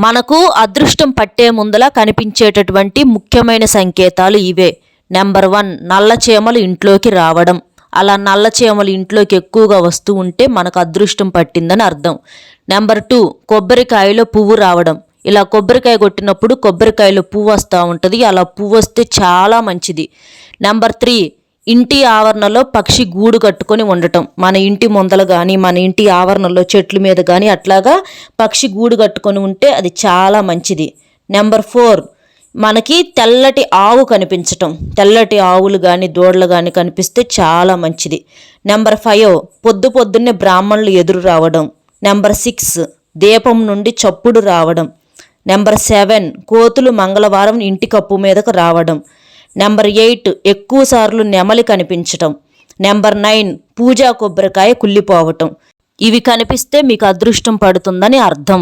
మనకు అదృష్టం పట్టే ముందల కనిపించేటటువంటి ముఖ్యమైన సంకేతాలు ఇవే. నెంబర్ 1, నల్ల చీమలు ఇంట్లోకి రావడం. అలా నల్ల చీమలు ఇంట్లోకి ఎక్కువగా వస్తూ ఉంటే మనకు అదృష్టం పట్టిందని అర్థం. నెంబర్ 2, కొబ్బరికాయలో పువ్వు రావడం. ఇలా కొబ్బరికాయ కొట్టినప్పుడు కొబ్బరికాయలో పువ్వు వస్తూ ఉంటుంది. అలా పువ్వు వస్తే చాలా మంచిది. నెంబర్ 3, ఇంటి ఆవరణలో పక్షి గూడు కట్టుకొని ఉండటం. మన ఇంటి ముందల కానీ మన ఇంటి ఆవరణలో చెట్ల మీద కానీ అట్లాగా పక్షి గూడు కట్టుకొని ఉంటే అది చాలా మంచిది. నెంబర్ 4, మనకి తెల్లటి ఆవు కనిపించటం. తెల్లటి ఆవులు కానీ దూడలు కానీ కనిపిస్తే చాలా మంచిది. నెంబర్ 5, పొద్దున్నే బ్రాహ్మణులు ఎదురు రావడం. నెంబర్ 6, దీపం నుండి చప్పుడు రావడం. నెంబర్ 7, కోతులు మంగళవారం ఇంటి కప్పు మీదకు రావడం. నెంబర్ 8, ఎక్కువసార్లు నెమలి కనిపించటం. నెంబర్ 9, పూజా కొబ్బరికాయ కుళ్ళిపోవటం. ఇవి కనిపిస్తే మీకు అదృష్టం పడుతుందని అర్థం.